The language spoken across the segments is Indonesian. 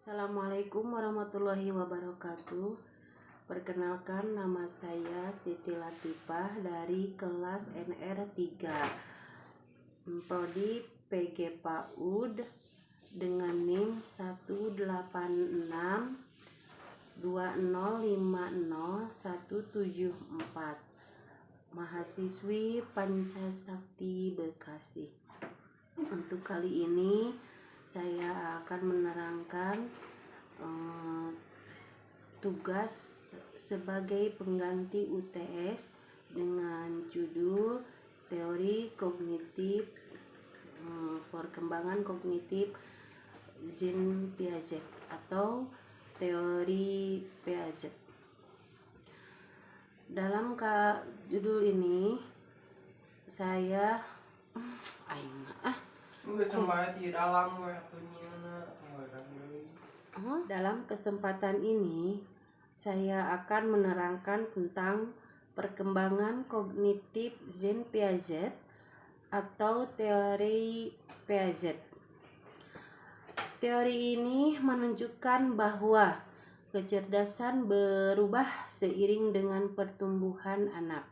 Assalamualaikum warahmatullahi wabarakatuh. Perkenalkan, nama saya Siti Latifah dari kelas NR3 Prodi PG PAUD dengan NIM 18620505174, mahasiswi Pancasakti Bekasi. Untuk kali ini saya akan menerangkan tugas sebagai pengganti UTS dengan judul Teori Kognitif Perkembangan Kognitif Jean Piaget atau Teori Piaget. Dalam judul ini saya dalam kesempatan ini saya akan menerangkan tentang perkembangan kognitif Jean Piaget atau teori Piaget. Teori ini menunjukkan bahwa kecerdasan berubah seiring dengan pertumbuhan anak.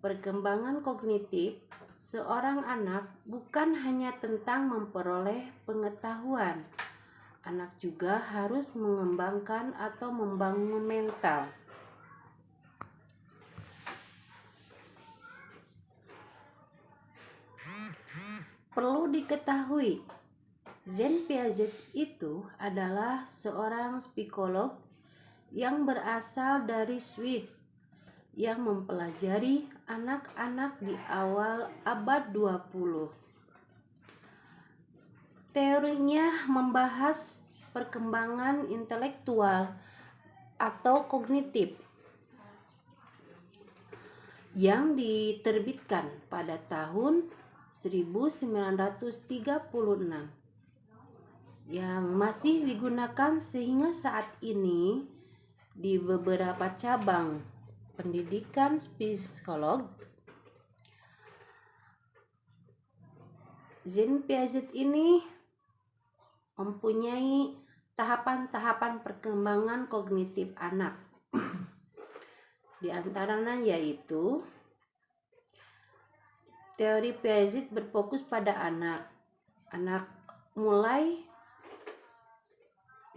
Perkembangan kognitif seorang anak bukan hanya tentang memperoleh pengetahuan. Anak juga harus mengembangkan atau membangun mental. Perlu diketahui, Jean Piaget itu adalah seorang psikolog yang berasal dari Swiss yang mempelajari anak-anak di awal abad 20. Teorinya membahas perkembangan intelektual atau kognitif yang diterbitkan pada tahun 1936 yang masih digunakan sehingga saat ini di beberapa cabang pendidikan psikolog. Jean Piaget ini mempunyai tahapan-tahapan perkembangan kognitif anak. Di antaranya yaitu teori Piaget berfokus pada anak mulai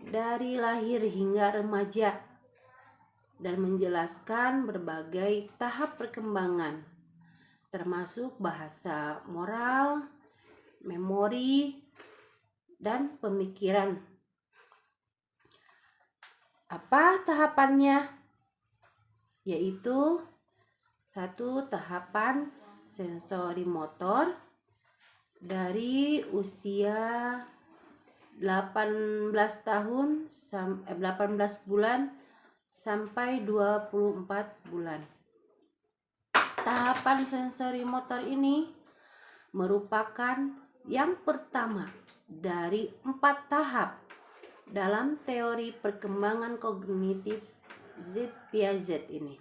dari lahir hingga remaja dan menjelaskan berbagai tahap perkembangan termasuk bahasa, moral, memori, dan pemikiran. Apa tahapannya? Yaitu 1. Tahapan sensori motor dari usia 18 bulan sampai 24 bulan. Tahapan sensori motor ini merupakan yang pertama dari 4 tahap dalam teori perkembangan kognitif Jean Piaget ini.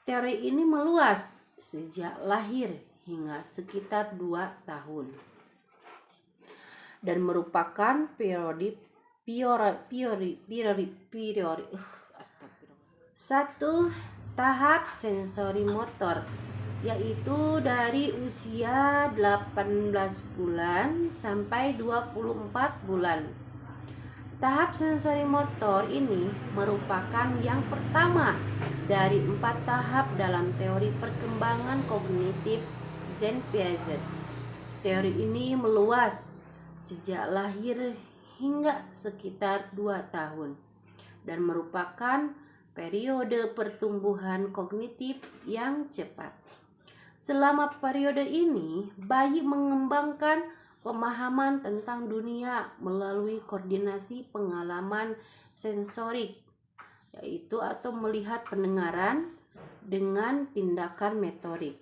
Teori ini meluas sejak lahir hingga sekitar 2 tahun dan merupakan satu tahap sensori motor, yaitu dari usia 18 bulan sampai 24 bulan. Tahap sensori motor ini merupakan yang pertama dari 4 tahap dalam teori perkembangan kognitif Jean Piaget. Teori ini meluas sejak lahir hingga sekitar 2 tahun dan merupakan periode pertumbuhan kognitif yang cepat. Selama periode ini, bayi mengembangkan pemahaman tentang dunia melalui koordinasi pengalaman sensorik, yaitu atau melihat pendengaran dengan tindakan motorik.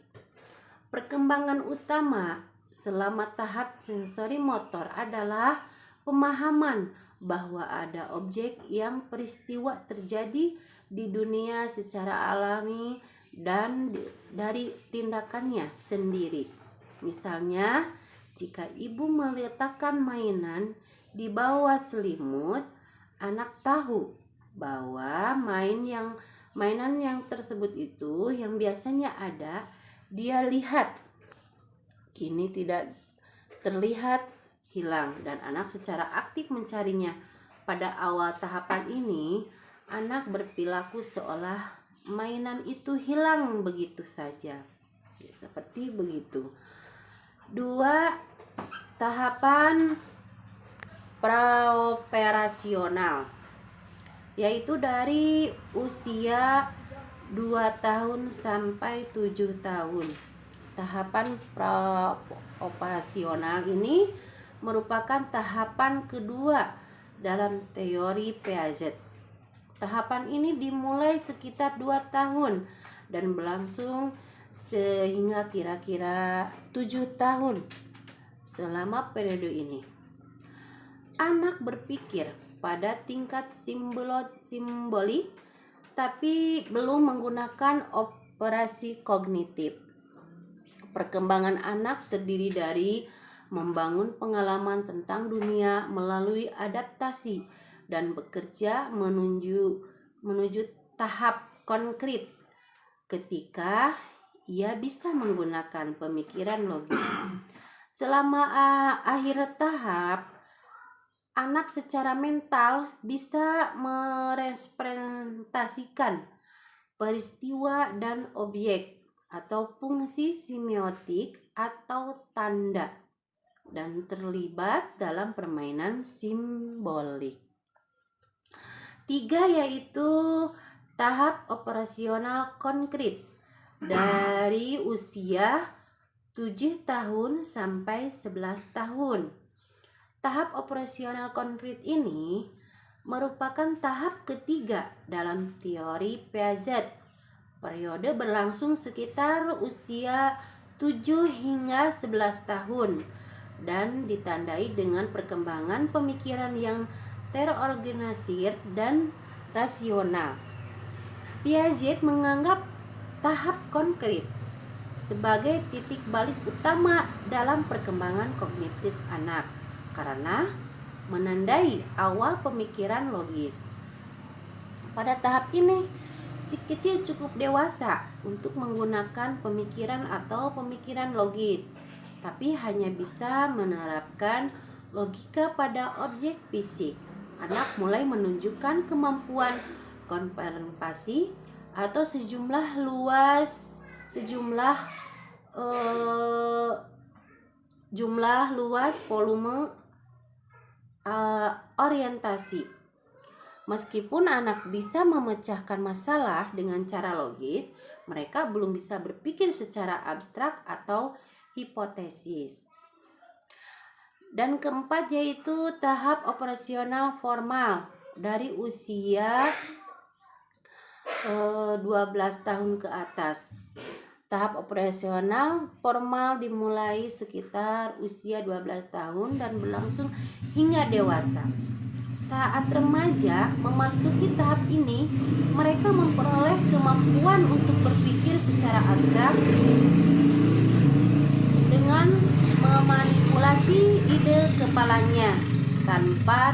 Perkembangan utama selama tahap sensori motor adalah pemahaman bahwa ada objek yang peristiwa terjadi di dunia secara alami dan dari tindakannya sendiri. Misalnya, jika ibu meletakkan mainan di bawah selimut, anak tahu bahwa mainan yang tersebut itu yang biasanya ada, dia lihat kini tidak terlihat, hilang, dan anak secara aktif mencarinya. Pada awal tahapan ini, anak berperilaku seolah mainan itu hilang begitu saja. Ya, seperti begitu. 2. Tahapan praoperasional, yaitu dari usia 2 tahun sampai 7 tahun. Tahapan praoperasional ini merupakan tahapan kedua dalam teori Piaget. Tahapan ini dimulai sekitar 2 tahun dan berlangsung sehingga kira-kira 7 tahun. Selama periode ini, anak berpikir pada tingkat simbolik tapi belum menggunakan operasi kognitif. Perkembangan anak terdiri dari membangun pengalaman tentang dunia melalui adaptasi dan bekerja menuju tahap konkret ketika ia bisa menggunakan pemikiran logis. Selama akhir tahap, anak secara mental bisa merepresentasikan peristiwa dan objek atau fungsi semiotik atau tanda dan terlibat dalam permainan simbolik. 3. Yaitu tahap operasional konkret dari usia 7 tahun sampai 11 tahun. Tahap operasional konkret ini merupakan tahap ketiga dalam teori Piaget. Periode berlangsung sekitar usia 7 hingga 11 tahun dan ditandai dengan perkembangan pemikiran yang terorganisir dan rasional. Piaget menganggap tahap konkret sebagai titik balik utama dalam perkembangan kognitif anak karena menandai awal pemikiran logis. Pada tahap ini, si kecil cukup dewasa untuk menggunakan pemikiran atau pemikiran logis, tapi hanya bisa menerapkan logika pada objek fisik. Anak mulai menunjukkan kemampuan konfrontasi atau jumlah luas volume orientasi. Meskipun anak bisa memecahkan masalah dengan cara logis, mereka belum bisa berpikir secara abstrak atau hipotesis. Dan keempat yaitu tahap operasional formal dari usia 12 tahun ke atas. Tahap operasional formal dimulai sekitar usia 12 tahun dan berlangsung hingga dewasa. Saat remaja memasuki tahap ini, mereka memperoleh kemampuan untuk berpikir secara abstrak dengan memanipulasi ide kepalanya tanpa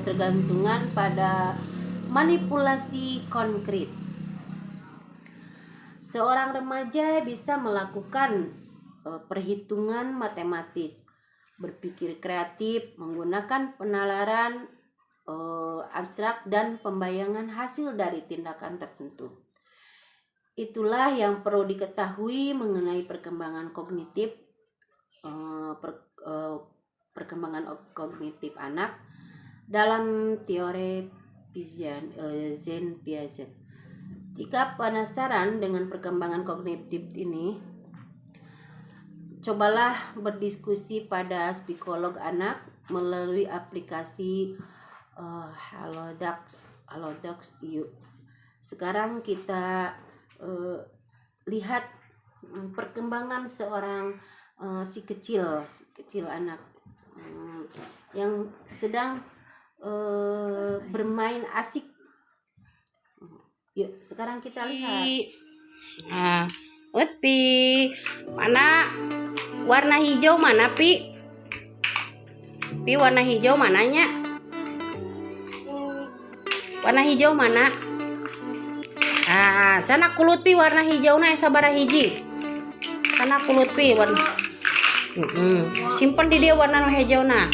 tergantungan pada manipulasi konkret. Seorang remaja bisa melakukan perhitungan matematis, berpikir kreatif, menggunakan penalaran abstrak dan pembayangan hasil dari tindakan tertentu. Itulah yang perlu diketahui mengenai perkembangan kognitif anak dalam teori Jean Piaget. Jika penasaran dengan perkembangan kognitif ini, cobalah berdiskusi pada psikolog anak melalui aplikasi Halodocs. Sekarang kita lihat perkembangan seorang si kecil anak yang sedang bermain asik. Yuk, sekarang kita lihat. Nah, Utpi, mana warna hijau mana, Pi? Pi warna hijau mananya? Warna hijau mana? Ah, cana kulut pi warna hijau na sabaraha hiji. Cana kulut pi warna. Simpen di dia warna nu hijau na.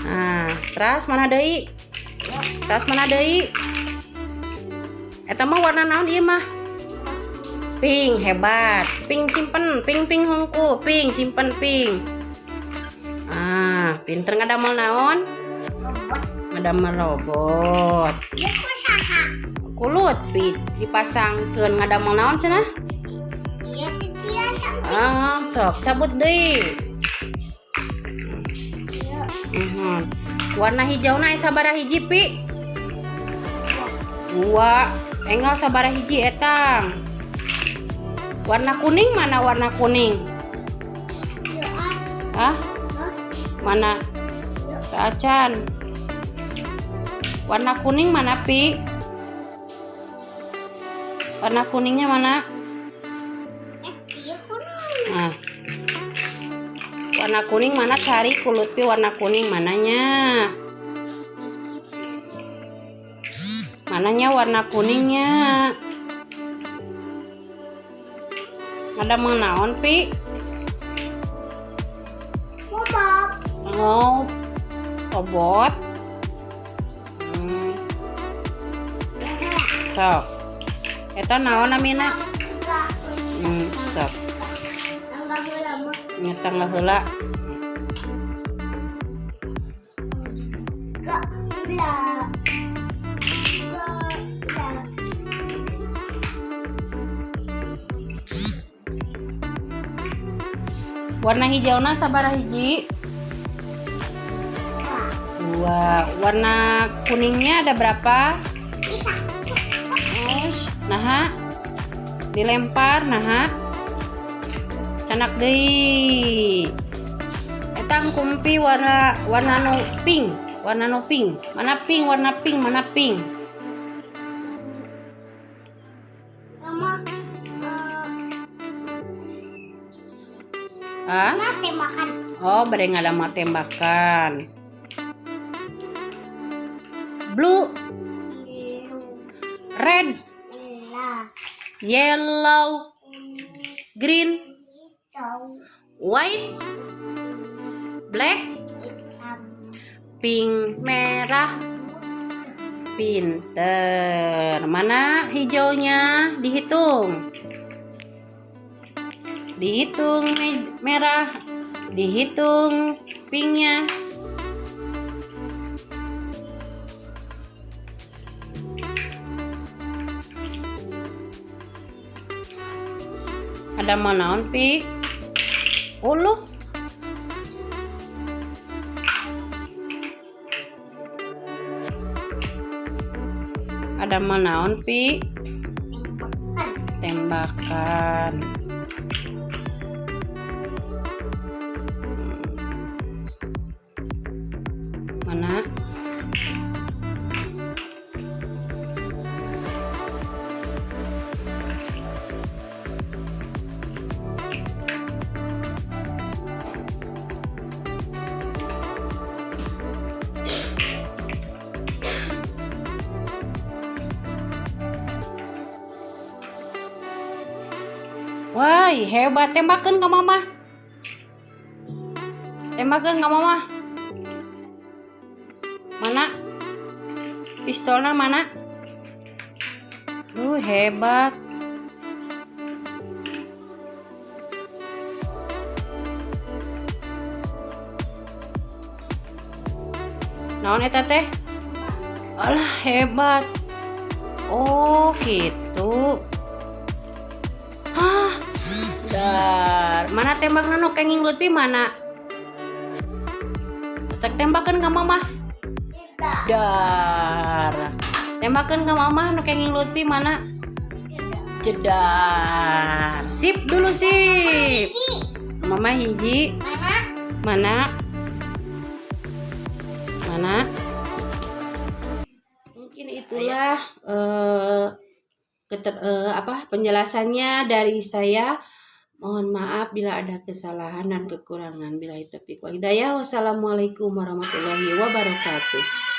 Nah, terus mana deui? Terus mana deui? Eta mah warna naon ieu mah? Pink, hebat. Pink simpen, pink hungku, pink simpen pink. Ah, pinter ngadamel naon? Ngadamel robot. Kulut pi dipasangkeun ngadamel naon cenah? Ah, sok cabut deui. Warna hijau na sabaraha hiji pi? 2. Enggal sabaraha hiji etang? Warna kuning mana warna kuning? Ah? Mana? Acan. Warna kuning mana pi? Warna kuningnya mana? Nah. Warna kuning mana, cari kulut pi warna kuning mananya? Mananya warna kuningnya? Ada menaon pi? Oh, robot. Sok. Eta naon namina? Sok. Nyetang heula. Warna hijaunya sabaraha hiji? 2. Warna kuningnya ada berapa? Nah, dilempar, nah, canak deui. Eta kumpi warna no pink, warna no pink. Mana pink? Warna pink, mana pink? Ah? Tembakan. Oh, bade ngadamel tembakan. Blue, red, yellow, green, white, black, pink, merah. Pinter. Mana hijaunya? Dihitung. Dihitung merah, dihitung pinknya. Ada manaon pi? Uluh. Ada manaon pi? Tembakan. Mana? Wah, hebat. Tembakeun ka mama. Tembakeun ka mama. Mana? Pistolnya mana? Hebat. Naon eta teh? Alah, hebat. Oh, gitu. Hah? Dar. Mana tembak nano kenging lutpi mana? Stek tembakeun ka mama. Dar. Tembakeun ka mama nu kenging lutpi mana? Jedar. Sip dulu sip. Mama hiji. Mana? Mana? Mungkin itulah penjelasannya dari saya Mohon maaf bila ada kesalahan dan kekurangan. Billahi taufiq wal hidayah. Wassalamualaikum warahmatullahi wabarakatuh.